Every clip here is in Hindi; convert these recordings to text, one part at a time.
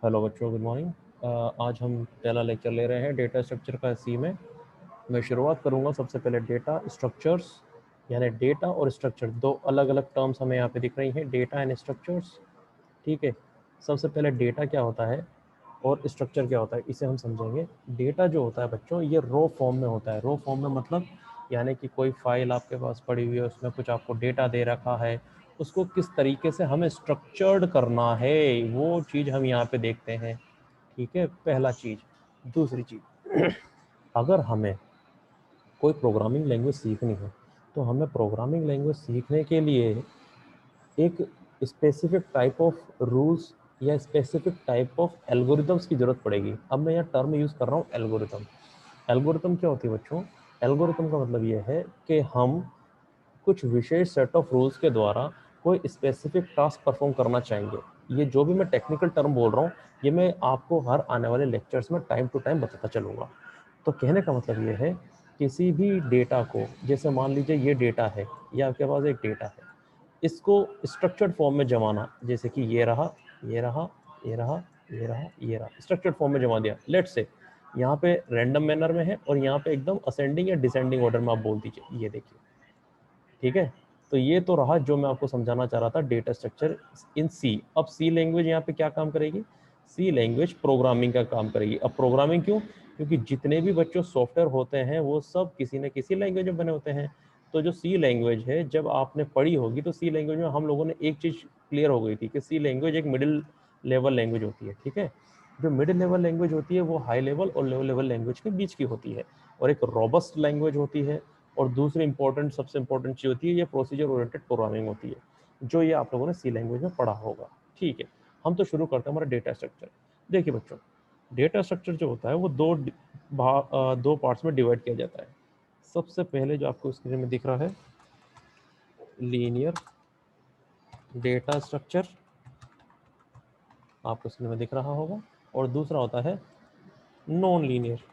हेलो बच्चों, गुड मॉर्निंग। आज हम पहला लेक्चर ले रहे हैं डेटा स्ट्रक्चर का सी में। मैं शुरुआत करूंगा सबसे पहले डेटा स्ट्रक्चर्स, यानी डेटा और स्ट्रक्चर दो अलग अलग टर्म्स हमें यहाँ पे दिख रही हैं, डेटा एंड स्ट्रक्चर्स। ठीक है। सबसे पहले डेटा क्या होता है और स्ट्रक्चर क्या होता है, इसे हम समझेंगे। डेटा जो होता है बच्चों, ये रो फॉर्म में होता है। रो फॉर्म में मतलब यानी कि कोई फाइल आपके पास पड़ी हुई है, उसमें कुछ आपको डेटा दे रखा है, उसको किस तरीके से हमें स्ट्रक्चर्ड करना है वो चीज़ हम यहाँ पे देखते हैं। ठीक है, पहला चीज़। दूसरी चीज़, अगर हमें कोई प्रोग्रामिंग लैंग्वेज सीखनी है तो हमें प्रोग्रामिंग लैंग्वेज सीखने के लिए एक स्पेसिफिक टाइप ऑफ रूल्स या स्पेसिफिक टाइप ऑफ एल्गोरिदम्स की ज़रूरत पड़ेगी। अब मैं यहाँ टर्म यूज़ कर रहा हूँ एल्गोरिदम। एल्गोरिदम क्या होती है बच्चों? एल्गोरिदम का मतलब ये है कि हम कुछ विशेष सेट ऑफ रूल्स के द्वारा कोई स्पेसिफिक टास्क परफॉर्म करना चाहेंगे। ये जो भी मैं टेक्निकल टर्म बोल रहा हूँ, ये मैं आपको हर आने वाले लेक्चर्स में टाइम टू टाइम बताता चलूँगा। तो कहने का मतलब ये है, किसी भी डेटा को, जैसे मान लीजिए ये डेटा है, ये आपके पास एक डेटा है, इसको स्ट्रक्चर्ड फॉर्म में जमाना, जैसे कि ये रहा, ये रहा, ये रहा, ये रहा, ये रहा, स्ट्रक्चर्ड फॉर्म में जमा दिया। लेट्स से यहाँ पे रैंडम मैनर में है और यहाँ पे एकदम असेंडिंग या डिसेंडिंग ऑर्डर में आप बोल दीजिए, ये देखिए। ठीक है। तो ये तो रहा जो मैं आपको समझाना चाह रहा था, डेटा स्ट्रक्चर इन सी। अब सी लैंग्वेज यहाँ पे क्या काम करेगी? सी लैंग्वेज प्रोग्रामिंग का काम करेगी। अब प्रोग्रामिंग क्यों? क्योंकि जितने भी बच्चों सॉफ्टवेयर होते हैं वो सब किसी न किसी लैंग्वेज में बने होते हैं। तो जो सी लैंग्वेज है, जब आपने पढ़ी होगी तो सी लैंग्वेज में हम लोगों ने एक चीज़ क्लियर हो गई थी कि सी लैंग्वेज एक मिडिल लेवल लैंग्वेज होती है। ठीक है। जो मिडिल लेवल लैंग्वेज होती है वो हाई लेवल और लो लेवल लैंग्वेज के बीच की होती है, और एक रोबस्ट लैंग्वेज होती है। और दूसरी इंपॉर्टेंट, सबसे इंपॉर्टेंट चीज़ होती है, ये प्रोसीजर ओरिएंटेड प्रोग्रामिंग होती है, जो ये आप लोगों ने सी लैंग्वेज में पढ़ा होगा। ठीक है। हम तो शुरू करते हैं हमारा डेटा स्ट्रक्चर। देखिए बच्चों, डेटा स्ट्रक्चर जो होता है वो दो पार्ट्स में डिवाइड किया जाता है। सबसे पहले जो आपको स्क्रीन में दिख रहा है, लीनियर डेटा स्ट्रक्चर, आपको स्क्रीन में दिख रहा होगा। और दूसरा होता है नॉन लीनियर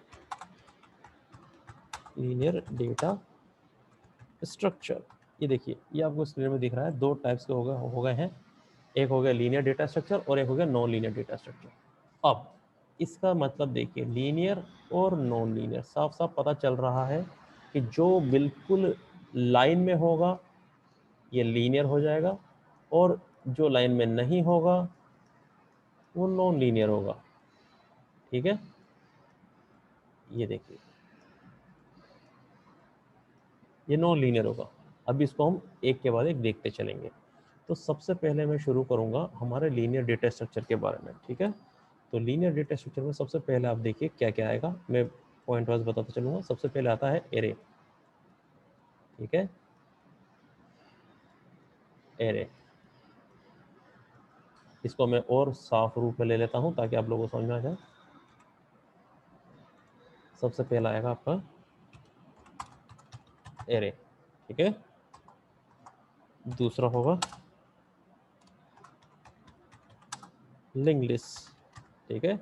डेटा स्ट्रक्चर। ये देखिए, ये आपको स्क्रीन में दिख रहा है, दो टाइप्स के हो गए हैं। एक हो गया लीनियर डेटा स्ट्रक्चर और एक हो गया नॉन लीनियर डेटा स्ट्रक्चर। अब इसका मतलब देखिए, लीनियर और नॉन लीनियर, साफ साफ पता चल रहा है कि जो बिल्कुल लाइन में होगा ये लीनियर हो जाएगा, और जो लाइन में नहीं होगा वो नॉन लीनियर होगा। ठीक है। ये देखिए, ये नॉन लीनियर होगा। अब इसको हम एक के बाद एक देखते चलेंगे। तो सबसे पहले मैं शुरू करूंगा हमारे लीनियर डेटा स्ट्रक्चर के बारे में। ठीक है। तो लीनियर डेटा स्ट्रक्चर में सबसे पहले आप देखिए क्या क्या आएगा, मैं पॉइंट वाइज बताता चलूंगा। सबसे पहले आता है एरे। ठीक है, एरे। इसको मैं और साफ रूप में ले लेता हूं ताकि आप लोगों को समझ में आ जाए। सबसे पहला आएगा आपका एरे। ठीक है। दूसरा होगा लिंक लिस्ट। ठीक है।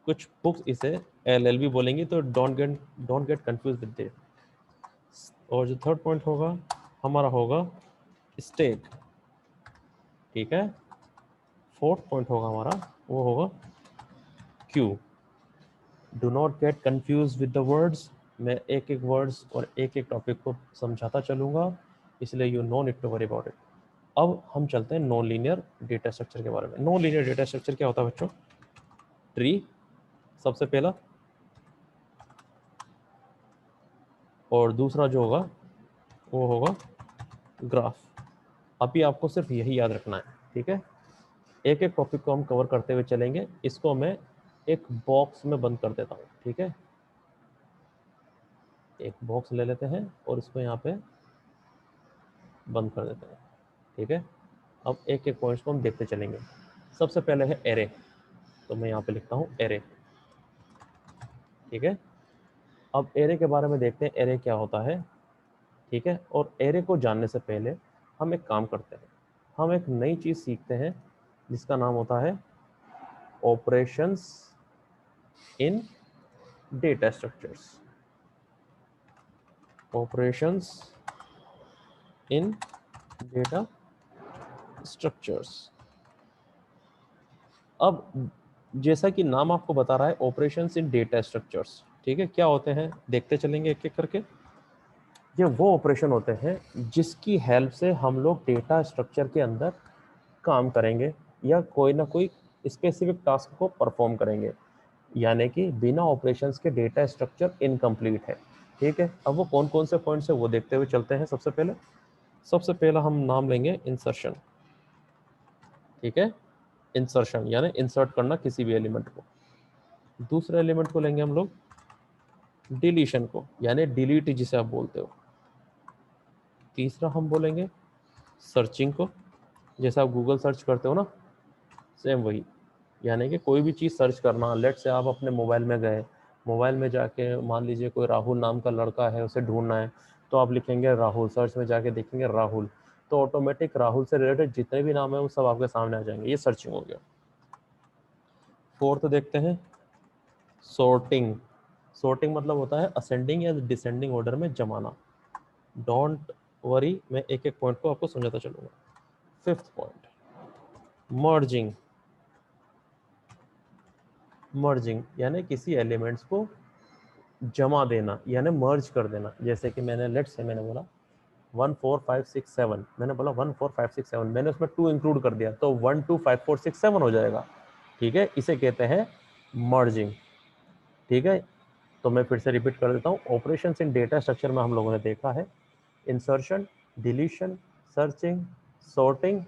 कुछ बुक्स इसे एलएलबी बोलेंगी, तो don't get confuse with this. और जो थर्ड पॉइंट होगा हमारा होगा स्टेट। ठीक है। फोर्थ पॉइंट होगा हमारा, वो होगा Q. Do not get confuse with the words. मैं एक एक वर्ड्स और एक एक टॉपिक को समझाता चलूंगा, इसलिए you know need to worry about it. अब हम चलते हैं नॉन लीनियर डेटा स्ट्रक्चर के बारे में। नॉन लीनियर डेटा स्ट्रक्चर क्या होता है बच्चों? ट्री सबसे पहला, और दूसरा जो होगा वो होगा ग्राफ। अभी आपको सिर्फ यही याद रखना है। ठीक है। एक एक टॉपिक को हम कवर करते हुए चलेंगे। इसको मैं एक बॉक्स में बंद कर देता हूँ। ठीक है। एक बॉक्स ले लेते हैं और इसको यहाँ पे बंद कर देते हैं। ठीक है। अब एक एक पॉइंट्स को हम देखते चलेंगे। सबसे पहले है एरे, तो मैं यहाँ पे लिखता हूँ एरे। ठीक है। अब एरे के बारे में देखते हैं, एरे क्या होता है। ठीक है। और एरे को जानने से पहले हम एक काम करते हैं, हम एक नई चीज़ सीखते हैं जिसका नाम होता है operations in data structures. Operations in data structures. अब जैसा कि नाम आपको बता रहा है ऑपरेशंस इन डेटा स्ट्रक्चर्स, ठीक है, क्या होते हैं देखते चलेंगे एक एक करके। ये वो ऑपरेशन होते हैं जिसकी हेल्प से हम लोग डेटा स्ट्रक्चर के अंदर काम करेंगे या कोई ना कोई स्पेसिफिक टास्क को परफॉर्म करेंगे, यानी कि बिना ऑपरेशंस के डेटा स्ट्रक्चर इनकम्प्लीट है, ठीक है। अब वो कौन कौन से पॉइंट्स है वो देखते हुए चलते हैं। सबसे पहला हम नाम लेंगे इंसर्शन, ठीक है। इंसर्शन यानी इंसर्ट करना किसी भी एलिमेंट को। दूसरे एलिमेंट को लेंगे हम लोग डिलीशन को, यानी डिलीट जिसे आप बोलते हो। तीसरा हम बोलेंगे सर्चिंग को, जैसे आप गूगल सर्च करते हो ना, सेम वही, यानी कि कोई भी चीज़ सर्च करना। लेट से आप अपने मोबाइल में गए, मोबाइल में जाके मान लीजिए कोई राहुल नाम का लड़का है, उसे ढूंढना है, तो आप लिखेंगे राहुल, सर्च में जाके देखेंगे राहुल, तो ऑटोमेटिक राहुल से रिलेटेड जितने भी नाम है वो सब आपके सामने आ जाएंगे। ये सर्चिंग हो गया। फोर्थ देखते हैं सॉर्टिंग। सॉर्टिंग मतलब होता है असेंडिंग या डिसेंडिंग ऑर्डर में जमाना। डोंट वरी, मैं एक एक पॉइंट को आपको समझाता चलूंगा। Fifth point merging. मर्जिंग यानी किसी एलिमेंट्स को जमा देना, यानी मर्ज कर देना। जैसे कि मैंने बोला 1 4 5 6 7, मैंने बोला 1 4 5 6 7, मैंने उसमें 2 इंक्लूड कर दिया तो 1 2 5 4 6 7 हो जाएगा, ठीक है। इसे कहते हैं मर्जिंग, ठीक है। तो मैं फिर से रिपीट कर देता हूँ। ऑपरेशंस इन डेटा स्ट्रक्चर में हम लोगों ने देखा है इंसर्शन, डिलीशन, सर्चिंग, सॉर्टिंग,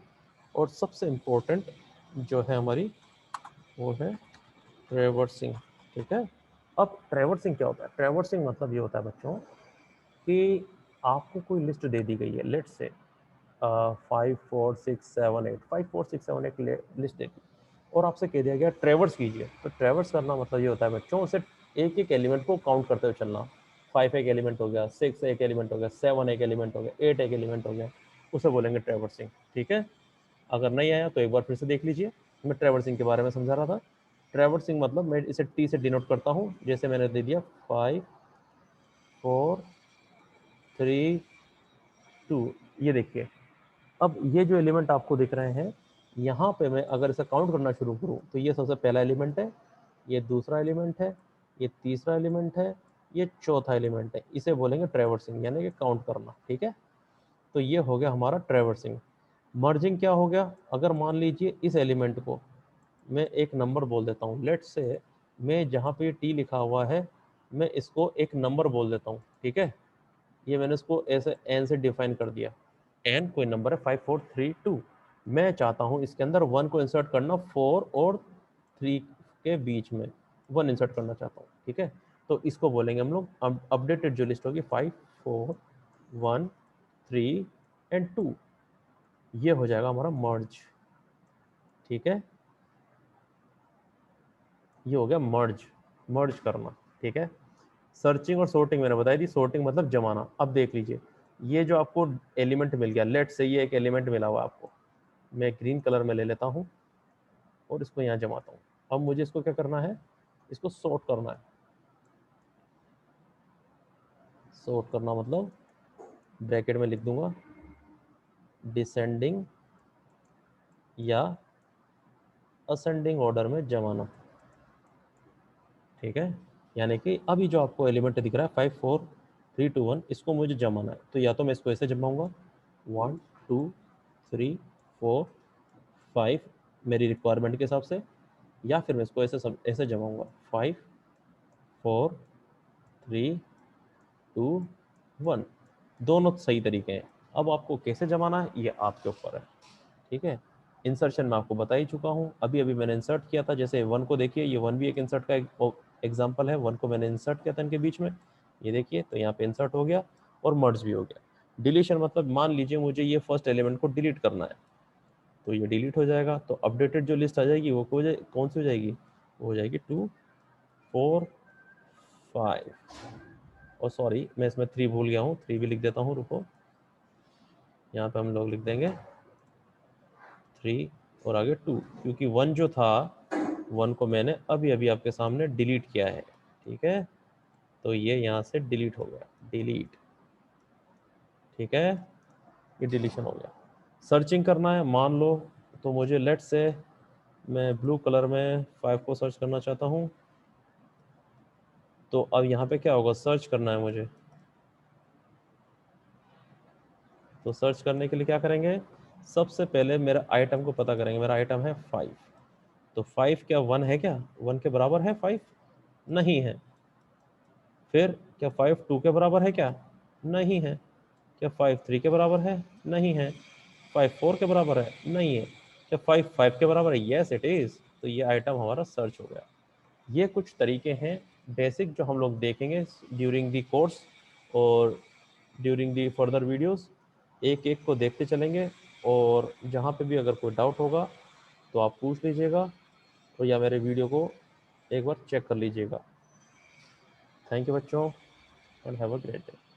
और सबसे इम्पोर्टेंट जो है हमारी वो है ट्रैवर्सिंग, ठीक है। अब ट्रैवर्सिंग क्या होता है? ट्रैवर्सिंग मतलब ये होता है बच्चों कि आपको कोई लिस्ट दे दी गई है, लेट से 5 4 6 7 8 लिस्ट दे दी और आपसे कह दिया गया ट्रैवर्स कीजिए। तो ट्रैवर्स करना मतलब ये होता है बच्चों, उसे एक एक एलिमेंट को काउंट करते हुए चलना। 5 एक एलिमेंट हो गया, 6 एक एलिमेंट हो गया, 7 एक एलिमेंट हो गया, 8 एक एलिमेंट हो गया, उसे बोलेंगे ट्रैवर्सिंग, ठीक है। अगर नहीं आया तो एक बार फिर से देख लीजिए, मैं ट्रैवर्सिंग के बारे में समझा रहा था। ट्रैवर्सिंग मतलब मैं इसे टी से डिनोट करता हूँ, जैसे मैंने दे दिया 5 4 3 2। ये देखिए, अब ये जो एलिमेंट आपको दिख रहे हैं, यहाँ पे मैं अगर इसे काउंट करना शुरू करूँ तो ये सबसे पहला एलिमेंट है, ये दूसरा एलिमेंट है, ये तीसरा एलिमेंट है, ये चौथा एलिमेंट है। इसे बोलेंगे ट्रैवर्सिंग यानी कि काउंट करना, ठीक है। तो ये हो गया हमारा ट्रैवर्सिंग। मर्जिंग क्या हो गया? अगर मान लीजिए इस एलिमेंट को मैं एक नंबर बोल देता हूँ, लेट से मैं जहाँ पे टी लिखा हुआ है मैं इसको एक नंबर बोल देता हूँ, ठीक है। ये मैंने इसको ऐसे एन से डिफाइन कर दिया। एन कोई नंबर है 5 4 3 2, मैं चाहता हूँ इसके अंदर 1 को इंसर्ट करना 4 और 3 के बीच में 1 इंसर्ट करना चाहता हूँ, ठीक है। तो इसको बोलेंगे हम लोग अपडेटेड जो लिस्ट होगी 5 4 1 3 एंड 2, ये हो जाएगा हमारा मर्ज, ठीक है। ये हो गया मर्ज, मर्ज करना, ठीक है। सर्चिंग और सॉर्टिंग मैंने बताई थी। सॉर्टिंग मतलब जमाना। अब देख लीजिए, ये जो आपको एलिमेंट मिल गया, लेट से ये एक एलिमेंट मिला हुआ आपको, मैं ग्रीन कलर में ले लेता हूँ और इसको यहाँ जमाता हूँ। अब मुझे इसको क्या करना है? इसको सॉर्ट करना है। सॉर्ट करना मतलब ब्रैकेट में लिख दूंगा डिसेंडिंग या असेंडिंग ऑर्डर में जमाना, ठीक है। यानी कि अभी जो आपको एलिमेंट दिख रहा है 5 4 3 2 1, इसको मुझे जमाना है। तो या तो मैं इसको ऐसे जमाऊंगा 1 2 3 4 5 मेरी रिक्वायरमेंट के हिसाब से, या फिर मैं इसको ऐसे जमाऊंगा 5 4 3 2 1। दोनों सही तरीके हैं। अब आपको कैसे जमाना है ये आपके ऊपर है, ठीक है। इंसर्शन में आपको बता ही चुका हूँ, अभी अभी मैंने इंसर्ट किया था। जैसे 1 को देखिए, ये 1 भी एक इंसर्ट का एग्जाम्पल है। 1 को मैंने इंसर्ट किया था इनके बीच में, ये देखिए, तो यहाँ पे इंसर्ट हो गया और मर्ज भी हो गया। डिलीशन मतलब मान लीजिए मुझे ये फर्स्ट एलिमेंट को डिलीट करना है, तो ये डिलीट हो जाएगा। तो अपडेटेड जो लिस्ट आ जाएगी वो कौन सी हो जाएगी? वो हो जाएगी 2 4 5, और सॉरी मैं इसमें 3 भूल गया हूँ, 3 भी लिख देता हूँ, रुको। यहाँ पे हम लोग लिख देंगे 3 और आगे 2, क्योंकि 1 जो था 1 को मैंने अभी अभी आपके सामने डिलीट किया है, ठीक है। तो ये यहाँ से डिलीट हो गया, डिलीट, ठीक है। ये डिलीशन हो गया। सर्चिंग करना है मान लो, तो मुझे लेट से मैं ब्लू कलर में 5 को सर्च करना चाहता हूँ। तो अब यहाँ पे क्या होगा, सर्च करना है मुझे। तो सर्च करने के लिए क्या करेंगे, सबसे पहले मेरा आइटम को पता करेंगे। मेरा आइटम है 5। तो 5 क्या 1 है, क्या 1 के बराबर है 5? नहीं है। फिर क्या 5 2 के बराबर है क्या? नहीं है। क्या 5 3 के बराबर है? नहीं है। 5 4 के बराबर है? नहीं है। क्या 5 5 के बराबर है? Yes it is. तो ये आइटम हमारा सर्च हो गया। ये कुछ तरीके हैं बेसिक जो हम लोग देखेंगे ड्यूरिंग दी कोर्स और ड्यूरिंग दी फर्दर वीडियोस। एक एक को देखते चलेंगे, और जहाँ पे भी अगर कोई डाउट होगा तो आप पूछ लीजिएगा, और या मेरे वीडियो को एक बार चेक कर लीजिएगा। थैंक यू बच्चों, and have a great day.